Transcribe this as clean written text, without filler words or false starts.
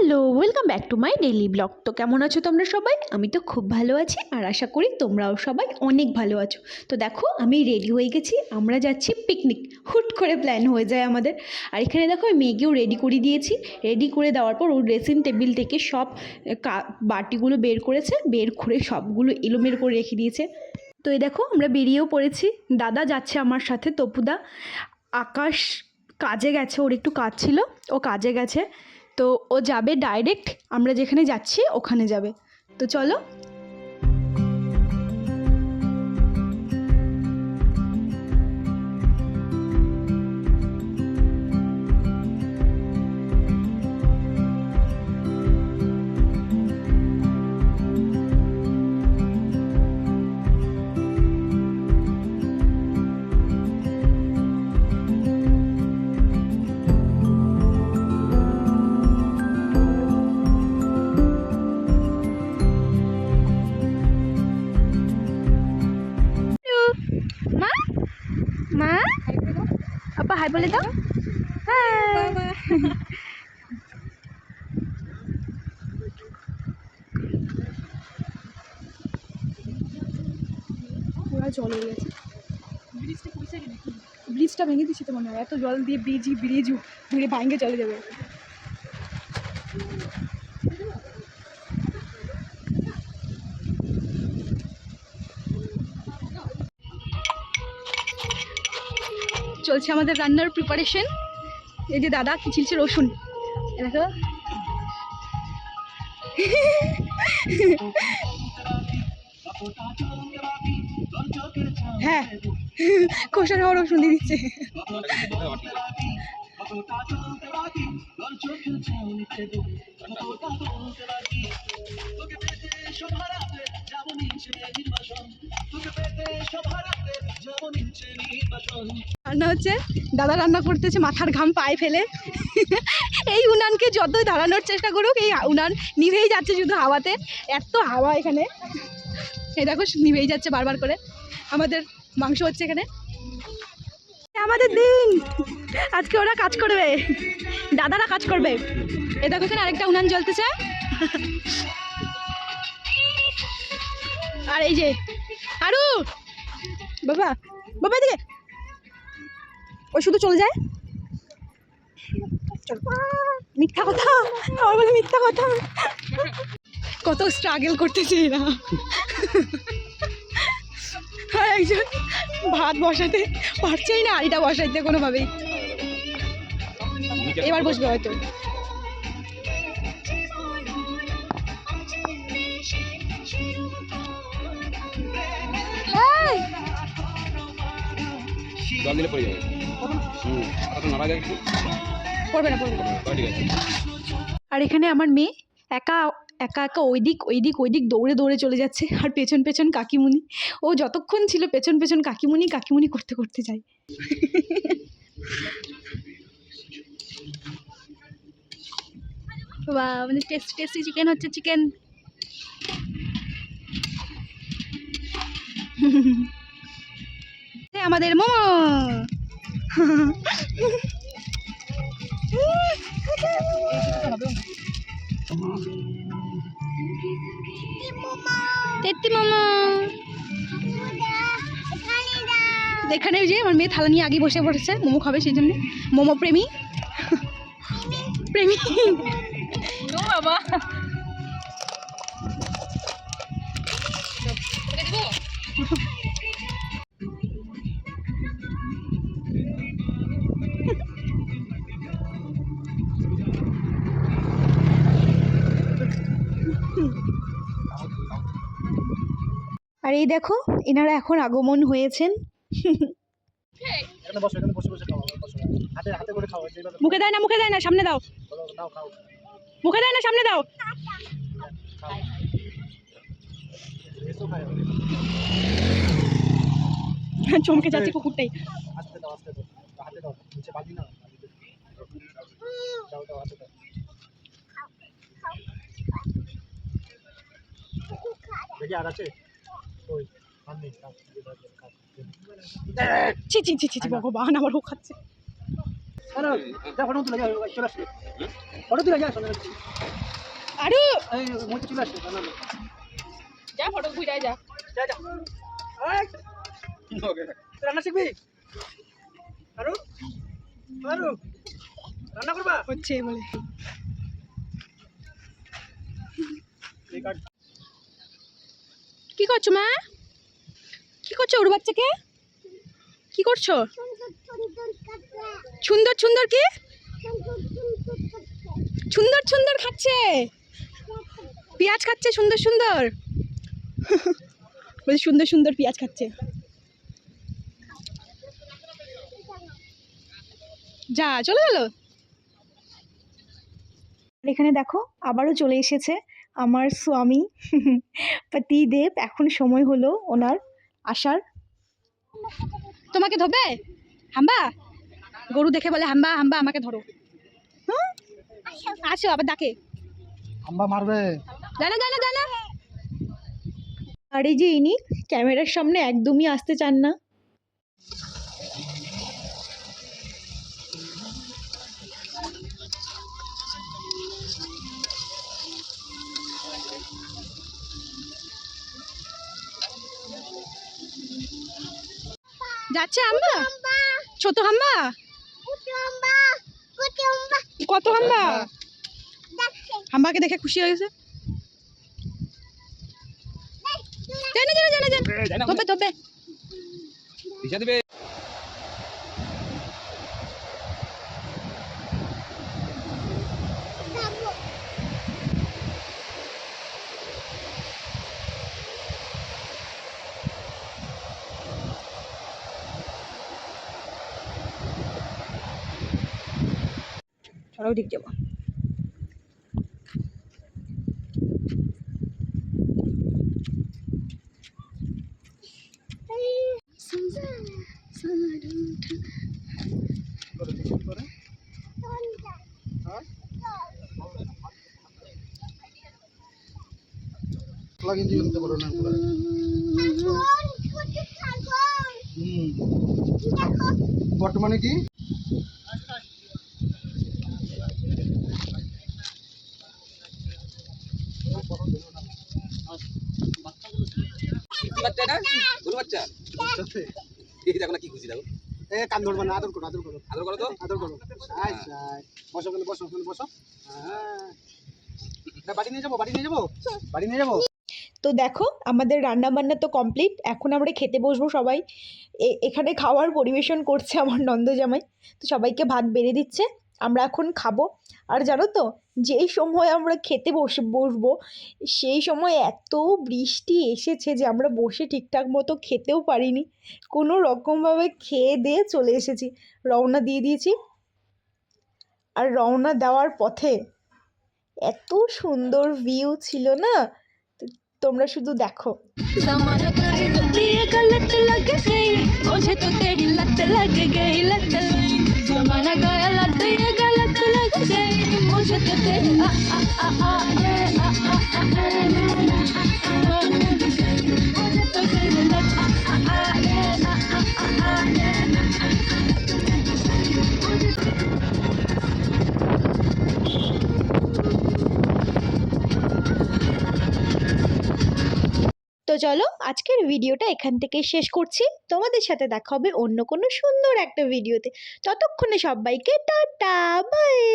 Hello, welcome back to my daily blog. তো কেমন আছো তোমরা সবাই? আমি তো খুব ভালো আছি আর আশা করি তোমরাও সবাই অনেক ভালো আছো। তো দেখো আমি রেডি হয়ে গেছি, আমরা যাচ্ছি পিকনিক। হুট করে প্ল্যান হয়ে যায় আমাদের। আর এখানে দেখো আমি মেয়েকেও রেডি করে দিয়েছি। রেডি করে দেওয়ার পর ওর ড্রেসিং টেবিল থেকে সব বাটিগুলো বের করেছে, বের করে সবগুলো এলোমেলো করে রেখে দিয়েছে। তো এই দেখো আমরা বেরিয়েও পড়েছি। দাদা যাচ্ছে আমার সাথে, তপুদা। আকাশ কাজে গেছে, ওর একটু কাজ ছিল, ও কাজে গেছে। তো ও যাবে ডাইরেক্ট আমরা যেখানে যাচ্ছি ওখানে যাবে। তো চলো। মা মা আপা হাই বলে দাও। পুরো জল হয়ে গেছে। ব্রিজটা ভেঙে দিচ্ছে তো মনে হয়, এত জল দিয়ে ব্রিজ ঘুরে ভাঙে চলে যাবে। চলছে আমাদের রান্নার প্রিপারেশন। এই যে দাদা কি ছিলছে রসুন, দেখো। হ্যাঁ, খোসা খাওয়া রসুন দিয়ে দিচ্ছে। রান্না হচ্ছে, দাদা রান্না করতেছে মাথার ঘাম পায়ে ফেলে। এই উনানকে যতই ধরানোর চেষ্টা করুক, এই উনান নিভেই যাচ্ছে শুধু হাওয়াতে। এত হাওয়া এখানে, এই দেখো নিভেই যাচ্ছে বারবার করে। আমাদের মাংস হচ্ছে এখানে, আমাদের দিন আজকে। ওরা কাজ করবে, দাদারা কাজ করবে। এ দেখো এখানে আরেকটা উনান জ্বলতেছে। আর এই যে আরু বাবা বাবা এদিকে, ও শুধু চলে যায়। মিথ্যা কথা, আমার বলে মিথ্যা কথা। কত স্ট্রাগল করতেছে এরা। একজন ভাত বসাতে পারছেই না, আড়িটা বসাইতে কোনোভাবেই। এবার বসবে হয়তো। আর এখানে আমার মেয়ে একা একা একা ওইদিক দৌড়ে দৌড়ে চলে যাচ্ছে। আর পেছন পেছন কাকিমুনি, ও যতক্ষণ ছিল পেছন পেছন কাকিমুনি করতে করতে যায়। বাহ, আমাদের টেস্টি চিকেন হচ্ছে, চিকেন। আমাদের মোমো। এখানে ওই যে আমার মেয়ে থালা নিয়ে আগে বসে পড়েছে, মোমো খাবে সেই জন্য। মোমো প্রেমী বাবা। আর এই দেখো এনারা এখন আগমন হয়েছেন। মুখে দেয় না, সামনে দাও। মুখে দেয় না, সামনে দাও। চমকে যাচ্ছে কুকুরটাই। ভগবান, আমার ও খাচ্ছে। আরো এই মধ্যে চলে আসছে জানালো যা ফটো ঘুরাই যা যা যা এই ওকে রান্না শিখবি আরো আরো রান্না করবা হচ্ছে বলে কি করছো মা কি করছো ওর বাচ্চাকে কি করছো সুন্দর সুন্দর কি সুন্দর সুন্দর খাচ্ছে পেঁয়াজ খাচ্ছে সুন্দর সুন্দর বলে সুন্দর সুন্দর পেঁয়াজ খাচ্ছে যা চলে গেল এখানে দেখো আবারও চলে এসেছে আমার স্বামী পতিদেব এখন সময় হলো ওনার আসার তোমাকে ধরবে হাম্বা গরু দেখে বলে হাম্বা হাম্বা আমাকে ধরো হুম আসো আবার ডাকে আম্বা মারবে জানা জানা জানা আর এই যে ইনি ক্যামেরার সামনে একদমই আসতে চান না যাচ্ছে হাম্বা ছোট হাম্বা কত হাম্বা হাম্বাকে দেখে খুশি হয়ে গেছে জানা জানা জানা জানা তবে তবে দিশা দিবে চলো ঠিক যাবো লাগিয়ে দিতে পারো না বর্তমানে কি বাচ্চা না গরু বাচ্চা এই দেখো না কি খুশি দেখো এ কান ধরবা না আদর করো আদর করো আদর করো তো আদর করো আচ্ছা বসো ওখানে বসো ওখানে বসো হ্যাঁ বাড়ি নিয়ে যাবো বাড়ি নিয়ে যাবো বাড়ি নিয়ে যাবো তো দেখো আমাদের রান্না বান্না তো কমপ্লিট এখন আমরা খেতে বসবো সবাই এখানে খাওয়ার পরিবেশন করছে আমার নন্দজামাই তো সবাইকে ভাত বেড়ে দিচ্ছে আমরা এখন খাবো আর জানো তো যেই সময় আমরা খেতে বসবো সেই সময় এত বৃষ্টি এসেছে যে আমরা বসে ঠিকঠাক মতো খেতেও পারিনি কোনো রকমভাবে খেয়ে দিয়ে চলে এসেছি রওনা দিয়ে দিয়েছি আর রওনা দেওয়ার পথে এত সুন্দর ভিউ ছিল না তোমরা শুধু দেখো ज़माना तेरी गलती है गलत लग गई मुझे तो तेरी लत लग गई लत ज़माना गया लत ये गलत लग गई मुझे तो तेरी आ आ आ आ ये आ आ आ आ मुझे तो तेरी लत आ आ आ ये आ आ आ आ ये তো চলো আজকের ভিডিওটা এখান থেকে শেষ করছি তোমাদের সাথে দেখা হবে অন্য কোনো সুন্দর একটা ভিডিওতে ততক্ষণে সবাইকে টাটা বাই।